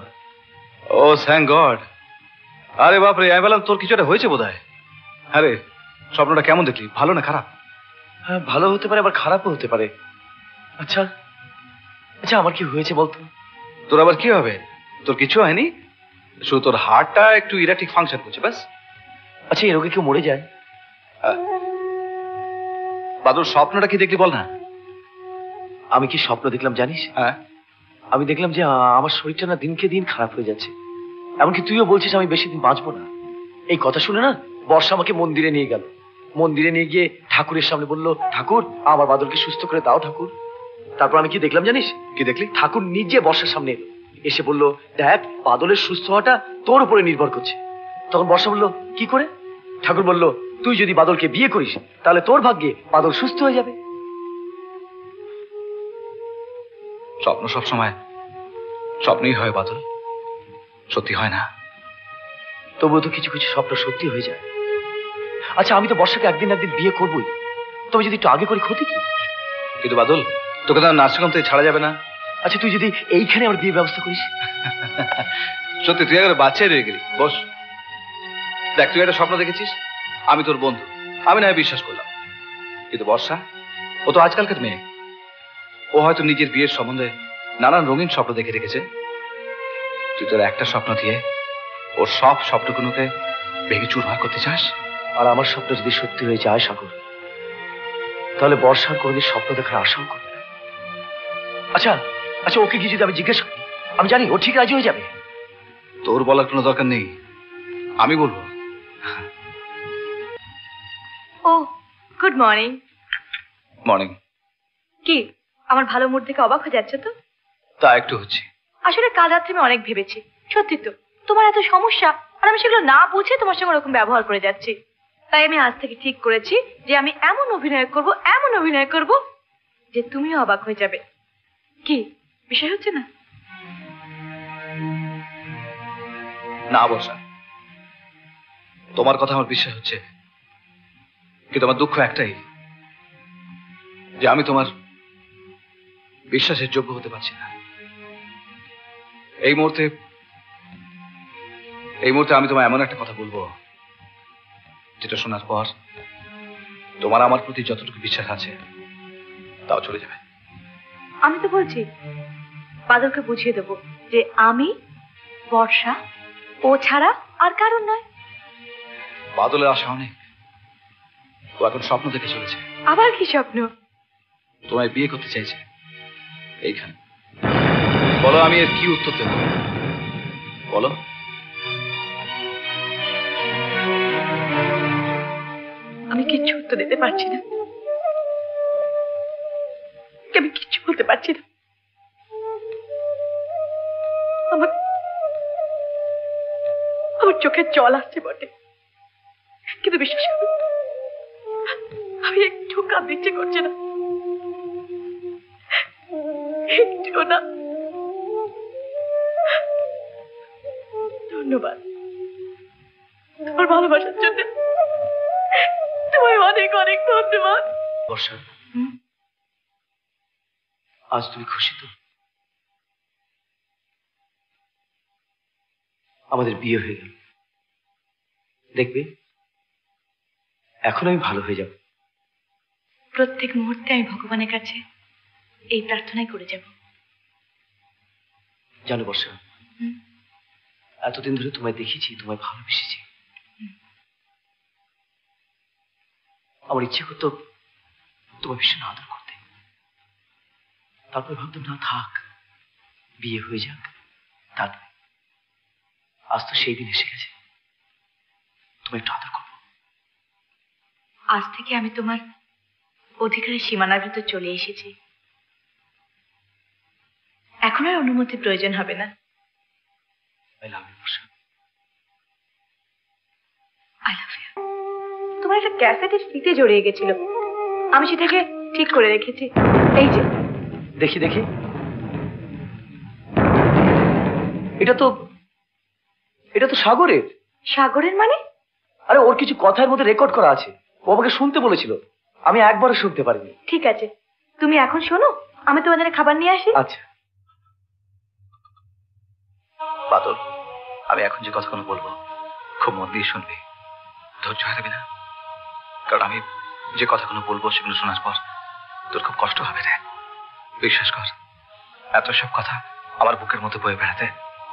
ও থ্যাংক গড। আরে বাপরে, আমি বললাম তোর কিছু একটা হয়েছে বোধ হয়। আরে স্বপ্নটা কেমন দেখলি, ভালো না খারাপ? হ্যাঁ, ভালো হতে পারে আবার খারাপও হতে পারে। আচ্ছা আচ্ছা, আমার কি হয়েছে বলতো? তোর আবার কি হবে? তোর কিছু হয়নি, শুধু তোর হার্টটা একটু ইরাটিক ফাংশন করছে ব্যাস। আচ্ছা, এই রোগে কেউ মরে যায়? বাদল, স্বপ্নটা কি দেখলি বল না। আমি কি স্বপ্ন দেখলাম জানিস? হ্যাঁ, আমি দেখলাম যে আমার শরীরটা না দিনকে দিন খারাপ হয়ে যাচ্ছে। এমনকি তুইও বলছিস আমি বেশি দিন বাঁচবো না। এই কথা শুনে না বর্ষা আমাকে মন্দিরে নিয়ে গেল। মন্দিরে নিয়ে গিয়ে ঠাকুরের সামনে বলল, ঠাকুর আমার বাদলকে সুস্থ করে দাও ঠাকুর। তারপর আমি কি দেখলাম জানিস? কি দেখলি? ঠাকুর নিজে বর্ষার সামনে এলো, এসে বলল, দেখ বাদলের সুস্থ হওয়াটা তোর উপরে নির্ভর করছে। তখন বর্ষা বলল, কি করে? ঠাকুর বলল, তুই যদি বাদলকে বিয়ে করিস তাহলে তোর ভাগ্যে বাদল সুস্থ হয়ে যাবে। স্বপ্ন সবসময় স্বপ্নই হয় বাদল, সত্যি হয় না। তবুও তো কিছু কিছু স্বপ্ন সত্যি হয়ে যায়। আচ্ছা, আমি তো বর্ষাকে একদিন একদিন বিয়ে করবোই, তবে যদি একটু আগে করি ক্ষতি কি? কিন্তু বাদল, তোকে তো নার্সিংহোম থেকে ছাড়া যাবে না। আচ্ছা, তুই যদি এইখানে আমার বিয়ে ব্যবস্থা করিস। সত্যি তুই একবার বাচ্চাই রয়ে গেলি। বস, দেখ তুই একটা স্বপ্ন দেখেছিস, আমি তোর বন্ধু, আমি না হয় বিশ্বাস করলাম। কিন্তু বর্ষা, ও তো আজকালকার মেয়ে, ও হয়তো নিজের বিয়ের সম্বন্ধে নানান রঙিন স্বপ্ন দেখে রেখেছে। তুই তোর একটা স্বপ্ন দিয়ে ওর সব স্বপ্নগুলোকে ভেঙে চুরমার করতে চাস। আর আমার স্বপ্ন যদি সত্যি হয়ে যায় সাগর, তাহলে বর্ষার কোনোদিন স্বপ্ন দেখার আশাও করবে না। আচ্ছা আচ্ছা, ওকে কি যদি আমি জিজ্ঞেস করি, আমি জানি ও ঠিক রাজি হয়ে যাবে। তোর বলার কোনো দরকার নেই, আমি বলবো। ও গুড মর্নিং। মর্নিং। কি আমার ভালো মুড থেকে অবাক হয়ে যাচ্ছে তো? তা একটু হচ্ছে। আসলে কাল রাত্রে আমি অনেক ভেবেছি, সত্যি তো তোমার এত সমস্যা আর আমি সেগুলো না বুঝে তোমার সঙ্গে ওরকম ব্যবহার করে যাচ্ছি। তাই আমি আজ থেকে ঠিক করেছি যে আমি এমন অভিনয় করব যে তুমিও অবাক হয়ে যাবে। কি বিষয় হচ্ছে না? না বর্ষা, তোমার কথা আমার বিশ্বাস হচ্ছে, কিন্তু আমার দুঃখ একটাই যে আমি তোমার বিশ্বাসের যোগ্য হতে পারছি না। এই মুহূর্তে আমি তোমায় এমন একটা কথা বলবো যেটা শোনার পর তোমার আমার প্রতি যতটুকু বিশ্বাস আছে তাও চলে যাবে। আমি তো বলছি বাদলকে বুঝিয়ে দেবো যে আমি বর্ষা, ও ছাড়া আর কারণ নয়। বাদলের আশা অনেক, ও এখন স্বপ্ন দেখে চলেছে। আবার কি স্বপ্ন? তোমায় বিয়ে করতে চাইছে। এইখানে বলো, আমি এর কি উত্তর দেব? বলো। আমি কিচ্ছু উত্তর দিতে পারছি না, আমি কিচ্ছু বলতে পারছি না। আমার চোখে জল আসছে বটে, কিন্তু বিশ্বাস করো আমি একটু কাঁদতে ইচ্ছে করছে না, একটু না। ধন্যবাদ তোমার ভালোবাসার জন্য, তোমায় অনেক অনেক ধন্যবাদ। বর্ষা, আজ তুমি খুশি তো? আমাদের বিয়ে হয়ে গেল, দেখবে এখন আমি ভালো হয়ে যাব। প্রত্যেক মুহূর্তে আমি ভগবানের কাছে এই প্রার্থনাই করে যাব। জানো বর্ষা, এতদিন ধরে তোমায় দেখেছি, তোমায় ভালোবেসেছি। আমার ইচ্ছে করতো তোমার ভীষণ আদর করতে, তারপরে ভাবতাম না থাক, বিয়ে হয়ে যাক। তারপরে আজ তো সেই দিন এসে গেছে, তোমায় একটু আদর করবো। আজ থেকে আমি তোমার অধিকারের সীমানার ভিতর চলে এসেছি, এখন আর অনুমতির প্রয়োজন হবে না। I love you, Barsha. I love you. তোমার একটা ক্যাসেটের ফিতে জড়িয়ে গেছিল, আমি সেটাকে ঠিক করে রেখেছি। এই যে দেখি দেখি, এটা তো সাগরের। সাগরের মানে? আরে ওর কিছু কথার মধ্যে রেকর্ড করা আছে, ও আমাকে শুনতে বলেছিল, আমি একবারও শুনতে পারিনি। ঠিক আছে, তুমি এখন শোনো, আমি তোমার জন্য খাবার নিয়ে আসি। আচ্ছা। বাদল, আমি এখন যে কথাগুলো বলবো খুব মন দিয়ে শুনবি, ধৈর্য হারাবি না, কারণ আমি যে কথাগুলো বলবো সেগুলো শোনার পর তোর খুব কষ্ট হবে রে। বিশ্বাস কর, এত সব কথা আমার বুকের মধ্যে বয়ে বেড়াতে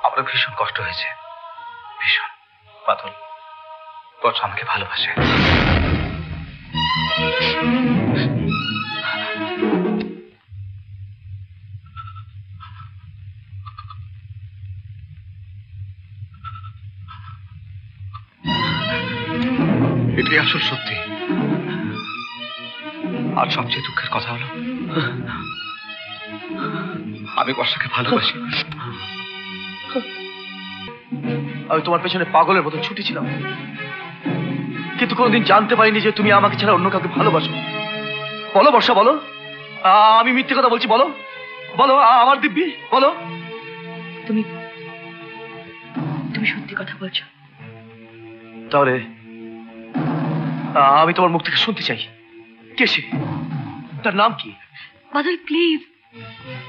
আমার ভীষণ কষ্ট হয়েছে, ভীষণ। বাদল বর্ষা আমাকে ভালোবাসে। এটাই আসল সত্যি। আর সবচেয়ে দুঃখের কথা হলো আমি বর্ষাকে ভালোবাসি। আমি তোমার পেছনে পাগলের মতো ছুটেছিলাম, কিন্তু কোনোদিন জানতে পারিনি যে তুমি আমাকে ছাড়া অন্য কাউকে ভালোবাসো। বলো বর্ষা, বলো আমি মিথ্যে কথা বলছি? বলো বলো আমার দিব্যি, বলো তুমি সত্যি কথা বলছো। তাহলে আমি তোমার মুখ থেকে শুনতে চাই, কে সে, তার নাম কি? বাদল প্লিজ,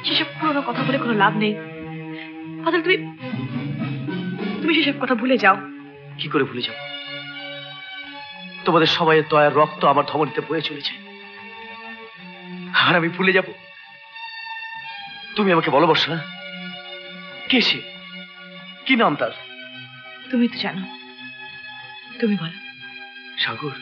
সেসব পুরোনো কথা বলে কোনো লাভ নেই। বাদল তুমি সেসব কথা ভুলে যাও। কি করে ভুলে যাও? তোমাদের সবাইয়ের দয়ার রক্ত আমার ধমনীতে বয়ে চলেছে, আর আমি ভুলে যাব? তুমি আমাকে বলো বর্ষা, কে সে, কি নাম তার? তুমি তো জানো, তুমি বলো। সাগর।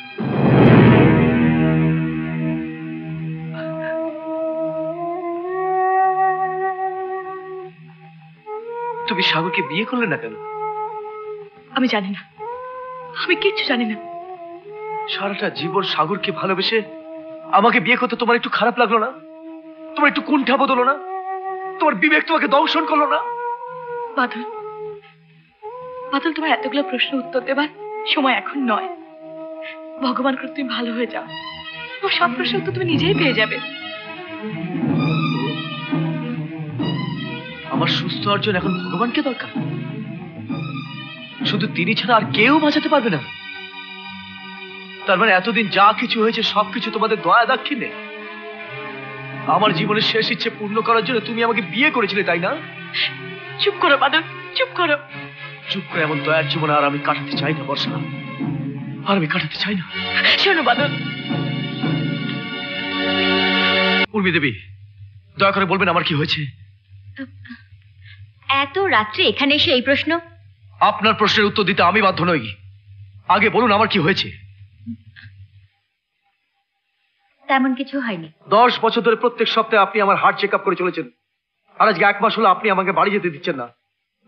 তুমি সাগরকে বিয়ে করলে না কেন? আমি জানি না, আমি কিচ্ছু জানি না। সারাটা জীবন সাগরকে ভালোবেসে আমাকে বিয়ে করতে তোমার একটু খারাপ লাগলো না? তোমার একটু কুণ্ঠা বোধ হলো না? তোমার বিবেক তোমাকে দংশন করলো না? বাদল, তোমার এতগুলো প্রশ্ন উত্তর দেবার সময় এখন নয়। ভগবান করে তুমি ভালো হয়ে যাও, তোমার সব প্রশ্ন উত্তর তুমি নিজেই পেয়ে যাবে। আমার সুস্থ হওয়ার জন্য এখন ভগবানকে দরকার? শুধু তিনি ছাড়া আর কেউ বাঁচাতে পারবে না? তার মানে এতদিন যা কিছু হয়েছে সবকিছু তোমাদের দয়া দাক্ষিণ্যে? আমার জীবনের শেষ ইচ্ছে পূর্ণ করার জন্য তুমি আমাকে বিয়ে করেছিলে, তাই না? চুপ করো বাদল, চুপ করো। চুপ করে এমন দয়ার জীবন আর আমি কাটাতে চাই না বর্ষা, আর আমি কাটাতে চাই না। শোনো বাদল। উর্মি দেবী, দয়া করে বলবেন আমার কি হয়েছে? এত রাত্রে এখানে এসে এই প্রশ্ন? আপনার প্রশ্নের উত্তর দিতে আমি বাধ্য নই। আগে বলুন আমার কি হয়েছে। তেমন কিছু হয়নি। 10 বছর ধরে প্রত্যেক সপ্তাহে আপনি আমার হার্ট চেক আপ করে চলেছেন, আর আজকে 1 মাস হলো আপনি আমাকে বাড়ি যেতে দিচ্ছেন না,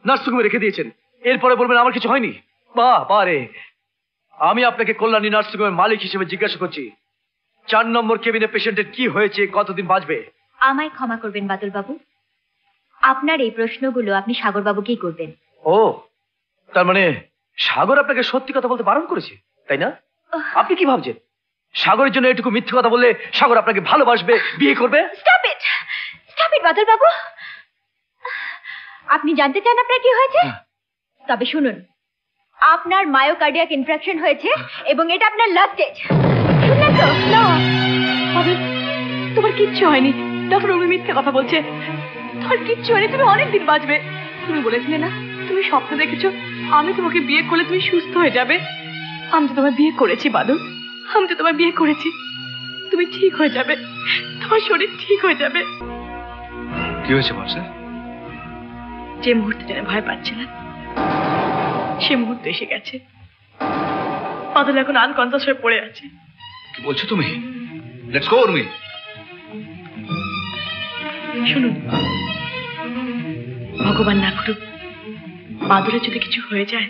নার্সিংহোমে রেখে দিয়েছেন। এরপরে বলবেন আমার কিছু হয়নি? বাহ বাহ রে, আমি আপনাকে কল্যাণী নার্সিংহোমের মালিক হিসেবে জিজ্ঞাসা করছি, 4 নম্বর কেবিনে পেশেন্টের কি হয়েছে, কতদিন বাঁচবে? আমায় ক্ষমা করবেন বাদল বাবু, আপনার এই প্রশ্নগুলো আপনি সাগর বাবুকেই করবেন। ও, তার মানে সাগর আপনাকে সত্যি কথা বলতে বারণ করেছে, তাই না? আপনি কি ভাবছেন সাগরের জন্য এটুকু মিথ্যে কথা বললে সাগর আপনাকে ভালোবাসবে, বিয়ে করবে? স্টপ ইট বাদল বাবু। আপনি জানতে চান আপনার কি হয়েছে? তবে শুনুন, আপনার মায়োকার্ডিয়াক ইনফ্রাকশন হয়েছে এবং এটা আপনার লাস্ট স্টেজ। শুনলেন তো? না বাদল, তোমার কিচ্ছু হয়নি। ডক্টর উর্মি মিথ্যে কথা বলছে। তোমার কিচ্ছু হয়নি, তুমি অনেকদিন বাঁচবে। তুমি বলেছিলে না তুমি স্বপ্ন দেখেছো আমি তোমাকে বিয়ে করলে তুমি সুস্থ হয়ে যাবে। আমি তো তোমার বিয়ে করেছি বাদল, আমি তো তোমার বিয়ে করেছি। তুমি ঠিক হয়ে যাবে, তোমার শরীর ঠিক হয়ে যাবে। কি হয়েছে বর্ষা? যে মুহূর্তে যেন ভয় পাচ্ছিলেন সে মুহূর্তে এসে গেছে। বাদল এখন আনকনসিয়াস হয়ে পড়ে আছে। কি বলছো তুমি? Let's go Urmi. শুনুন, ভগবান না করুক বাদলের যদি কিছু হয়ে যায়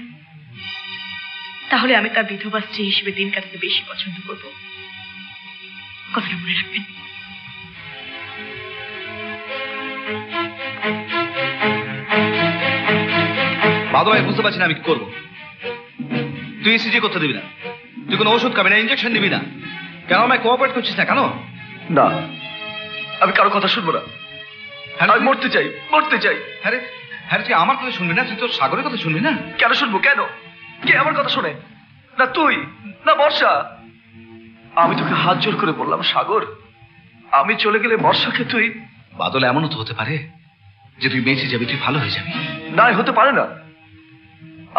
তাহলে আমি তার বিধবা স্ত্রী হিসেবে দিন কাটাতে বেশি পছন্দ করব। কথাটা মনে রাখবেন। বাদল, আমি বুঝতে পারছি না আমি কি করবো। তুই ইসিজি করতে দিবি না, তুই কোনো ওষুধ খাবি না, ইঞ্জেকশন দিবি না, কেন আমায় কোঅপারেট করছিস না কেন? না, আমি কারো কথা শুনবো না। আমি মরতে চাই, মরতে চাই। হ্যাঁ হ্যাঁ, তুই আমার কথা শুনবি না? তুই তোর সাগরের কথা শুনবি না? কেন শুনবো? কেন? কে আমার কথা শোনে? না তুই, না বর্ষা। আমি তোকে হাত জোর করে বললাম সাগর, আমি চলে গেলে বর্ষাকে তুই... বাদল, এমনও তো হতে পারে যে তুই বেঁচে যাবি, তুই ভালো হয়ে যাবি। না, হতে পারে না।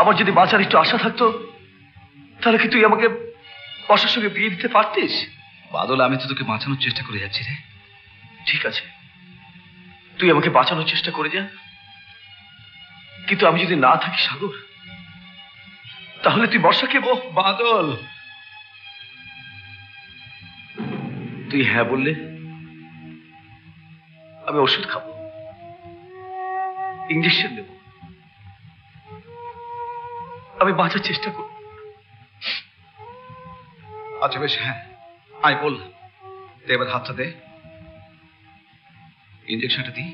আমার যদি বাঁচার একটু আশা থাকতো তাহলে কি তুই আমাকে বর্ষার সঙ্গে বিয়ে দিতে পারতিস? বাদল, আমি তো তোকে বাঁচানোর চেষ্টা করে যাচ্ছি রে। ঠিক আছে, তুই আমাকে বাঁচানোর চেষ্টা করে যা, কিন্তু আমি যদি না থাকি সাগর, তাহলে তুই বর্ষাকে বাদল, তুই হ্যাঁ বললে আমি ওষুধ খাবো, ইঞ্জেকশন দেব, আমি বাঁচার চেষ্টা করব। আচ্ছা বেশ, হ্যাঁ আমি বললাম, এবার হাতটা দে, ইঞ্জেকশনটা দিই।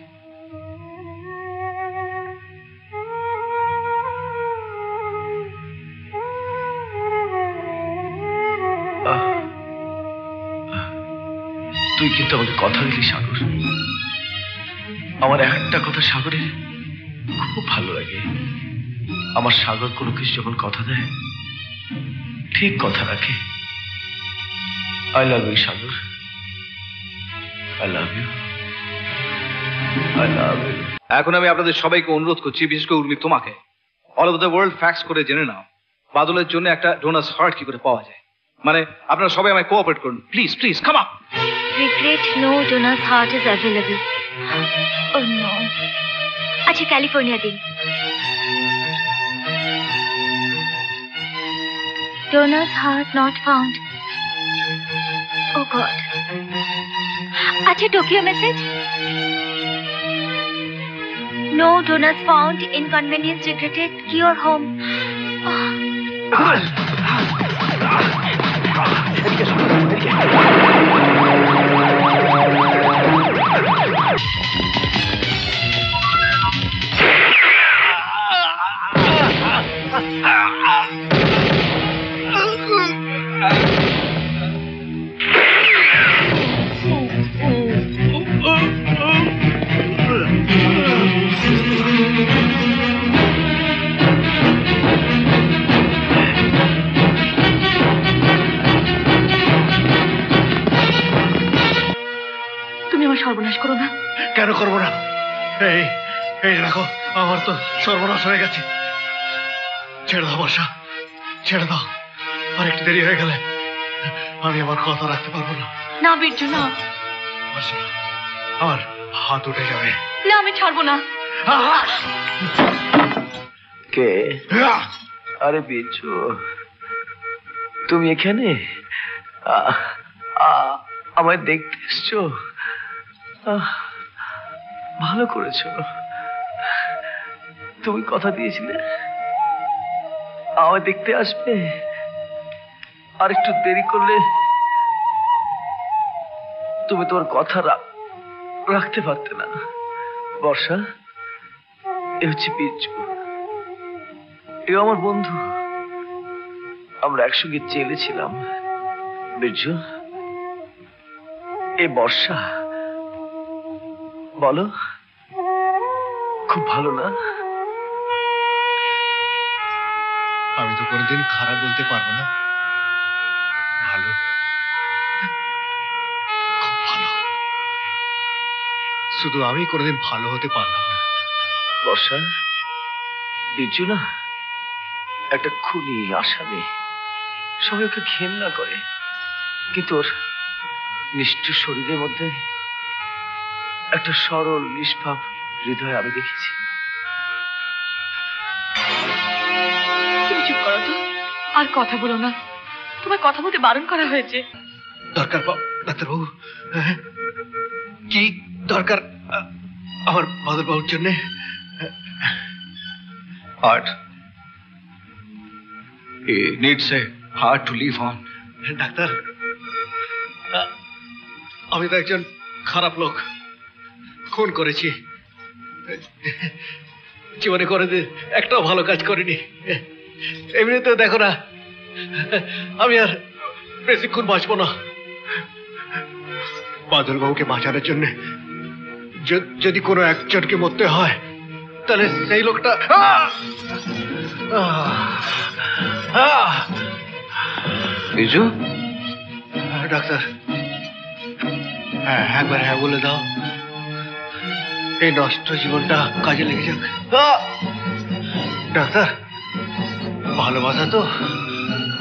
তুই কিন্তু আমাকে কথা দিলি সাগর, আমার একটা কথা সাগরের খুব ভালো লাগে। আমার সাগর কোনো কিছু যখন কথা দেয় ঠিক কথা রাখে। I love you Sagar, I love you, I love you. এখন আমি আপনাদের সবাইকে অনুরোধ করছি, বিশেষ করে উর্মি তোমাকে, all over the world fax করে জেনে নাও বাদলের জন্য একটা ডোনাস হার্ট কি করে পাওয়া যায়। মানে আপনারা সবাই আমায় কোঅপারেট করুন, please please come up. Regret, no donor's heart is available. Oh no. अच्छा, कैलिफोर्निया दिन। Donor's heart not found. Oh God. अच्छा, Tokyo message. No donors found. Inconvenience regretted. Cure home. সর্বনাশ করো না। কেন করবো না? এই এই দেখো, আমার তো সর্বনাশ হয়ে গেছে। ছেড়ে দাও বর্ষা, ছেড়ে দাও। আর একটু দেরি হয়ে গেলে আমি আমার কথা রাখতে পারবো না। না বীর্য, না। বর্ষা, আমার হাত উঠে যাবে। না, আমি ছাড়বো না। কে? আরে বিজু, তুমি এখানে আমায় দেখতে এসছো? ভালো করেছো। তুমি কথা দিয়েছিলে আমায় দেখতে আসবে, আর একটু দেরি করলে তুমি তোমার কথা রাখতে পারতে না। বর্ষা, এ হচ্ছে বিজু, এ আমার বন্ধু, আমরা একসঙ্গে জেলে ছিলাম। বিজু, এ বর্ষা, বলো খুব ভালো না? আমি তো কোনোদিন খারাপ বলতে পারবো না। ভালো, খুব ভালো। শুধু আমি কোনোদিন ভালো হতে পারলাম না। বর্ষা, বিজু না একটা খুনি, আসামি, সবাই ওকে ঘেন্না করে, কিন্তু ওর নিষ্ঠুর শরীরের মধ্যে একটা সরল নিষ্পাপ হৃদয় আমি দেখেছি। তুমি চুপ করো তো, আর কথা বলো না। তোমার কথা বলতে বারণ করা হয়েছে। দরকার ডাক্তারবাবু? কি দরকার আমার বাদল বাবুর জন্য? Heart, he needs a heart to live on. Doctor, আমি তো একজন খারাপ লোক, খুন করেছি, জীবনে কোনোদিন একটাও ভালো কাজ করিনি। এমনিতে দেখো না, আমি আর বেশিক্ষণ বাঁচবো না। বাদল বাবুকে বাঁচানোর জন্য যদি কোনো একজনকে মরতে হয়, তাহলে সেই লোকটা। বিজু, ডাক্তার, হ্যাঁ একবার হ্যাঁ বলে দাও, এই নষ্ট জীবনটা কাজে লেগে যাক। ডাক্তার, ভালোবাসা তো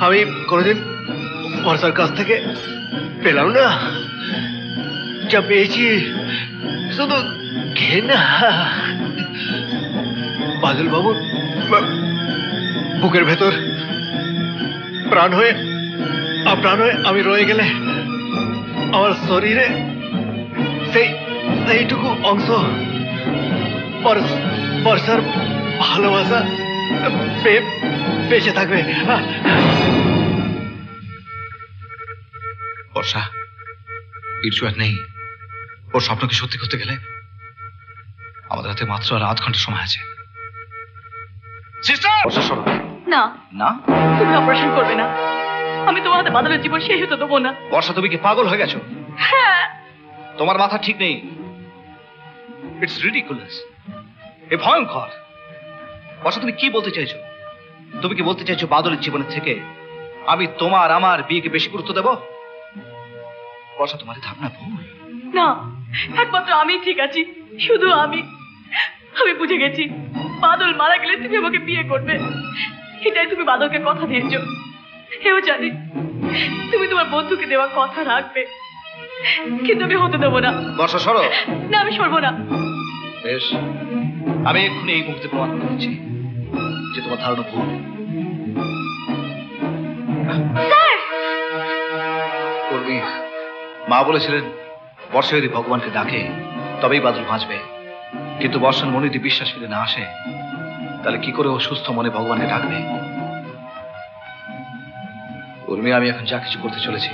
আমি কোনোদিন বর্ষার কাছ থেকে পেলাম না, যা পেয়েছি শুধু ঘেন্না। বাদল বাবু বুকের ভেতর প্রাণ হয়ে আমি রয়ে গেলে আমার শরীরে সেইটুকু অংশ বর্ষার ভালোবাসা বেঁচে থাকবে। বর্ষা, বিরজু আর নেই। ওর স্বপ্নকে সত্যি করতে গেলে আমাদের হাতে মাত্র আর 8 ঘন্টা সময় আছে। বর্ষা, শোনো। না না, তুমি অপারেশন করবে না। আমি তোমার হাতে বাদলের জীবন শেষ হতে দেবো না। বর্ষা, তুমি কি পাগল হয়ে গেছো? হ্যাঁ। তোমার মাথা ঠিক নেই। ইটস রিডিকুলাস, এ ভয়ঙ্কর। বর্ষা, তুমি কি বলতে চাইছো? তুমি কি বলতে চাইছো বাদলের জীবনের থেকে আমি তোমার আমার বিয়েকে বেশি গুরুত্ব দেব? বর্ষা, তোমার ধারণা ভুল। না, একমাত্র আমি ঠিক আছি, শুধু আমি বুঝে গেছি। বাদল মারা গেলে তুমি আমাকে বিয়ে করবে, এটাই তুমি বাদলকে কথা দিয়েছো। এও জানি তুমি তোমার বন্ধুকে দেওয়া কথা রাখবে, কিন্তু আমি হতে দেবো না। বর্ষা, সরো। না, আমি সরবো না। বেশ, আমি এক্ষুনি এই মুহূর্তে প্রমাণ করে দিচ্ছি যে তোমার ধারণা ভুল। কর্মী, মা বলেছিলেন বর্ষা যদি ভগবানকে ডাকে তবেই বাদল বাঁচবে, কিন্তু বর্ষার মনে যদি বিশ্বাস ফিরে না আসে তাহলে কি করে ও সুস্থ মনে ভগবানকে ডাকবে? কর্মী, আমি এখন যা কিছু করতে চলেছি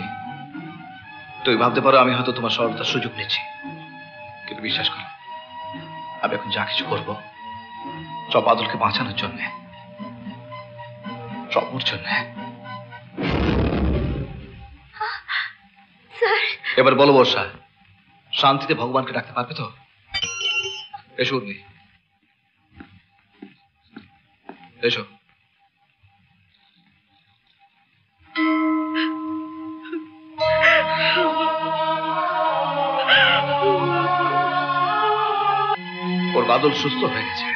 তুমি ভাবতে পারো আমি হয়তো তোমার সরলতার সুযোগ নিচ্ছি, কিন্তু বিশ্বাস করো আমি এখন যা কিছু করব সব বাদলকে বাঁচানোর জন্য, সব ওর জন্য। এবার বলো বর্ষা, শান্তিতে ভগবানকে ডাকতে পারবে তো? এসো উর্মি, এসো। ওর বাদল সুস্থ হয়ে গেছে,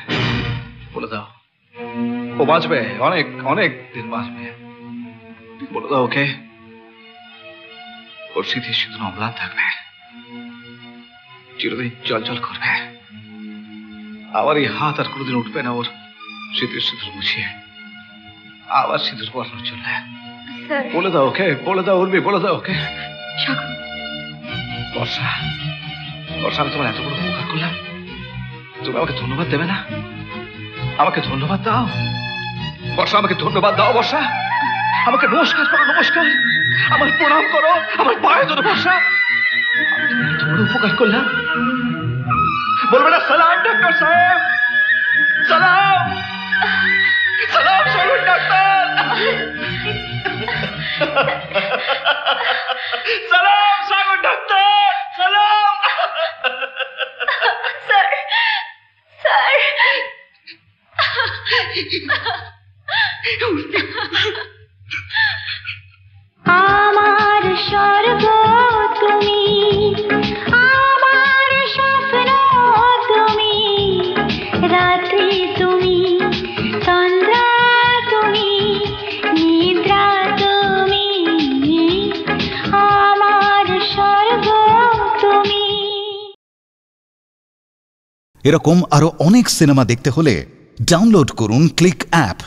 বলে দাও ও বাঁচবে, অনেক অনেক দিন বাঁচবে। বলে দাও ওকে ওর স্মৃতি শুধু অম্লান থাকবে, চিরদিন জল জল করবে। আবার এই হাত আর কোনোদিন উঠবে না ওর স্মৃতির সিঁদুর মুছিয়ে আবার সিঁদুর পরানোর জন্য। বলে দাও ওকে, বলে দাও উর্মি, বলে দাও ওকে। বর্ষা, বর্ষা, আমি তোমার এত বড় উপকার করলাম, তুমি আমাকে ধন্যবাদ দেবে না? আমাকে ধন্যবাদ দাও বর্ষা, আমাকে ধন্যবাদ দাও বর্ষা, আমাকে নমস্কার করো, নমস্কার, আমার প্রণাম করো, আমার পায়ে ধরো বর্ষা। এত বড় উপকার করলাম, বলবে না সালাম ডাক্তার সাহেব, সালাম, সালাম সরুন ডাক্তার, সালাম সাগর ডাক্তার, সালাম। স্যার, স্যার, আমার স্বর্গ তুমি, আমার স্বপ্ন তুমি, রাত্রি তুমি, চন্দ্রা তুমি, নিদ্রা তুমি, আমার স্বর্গ তুমি। এরকম আরো অনেক সিনেমা দেখতে হলে ডাউনলোড করুন ক্লিক অ্যাপ।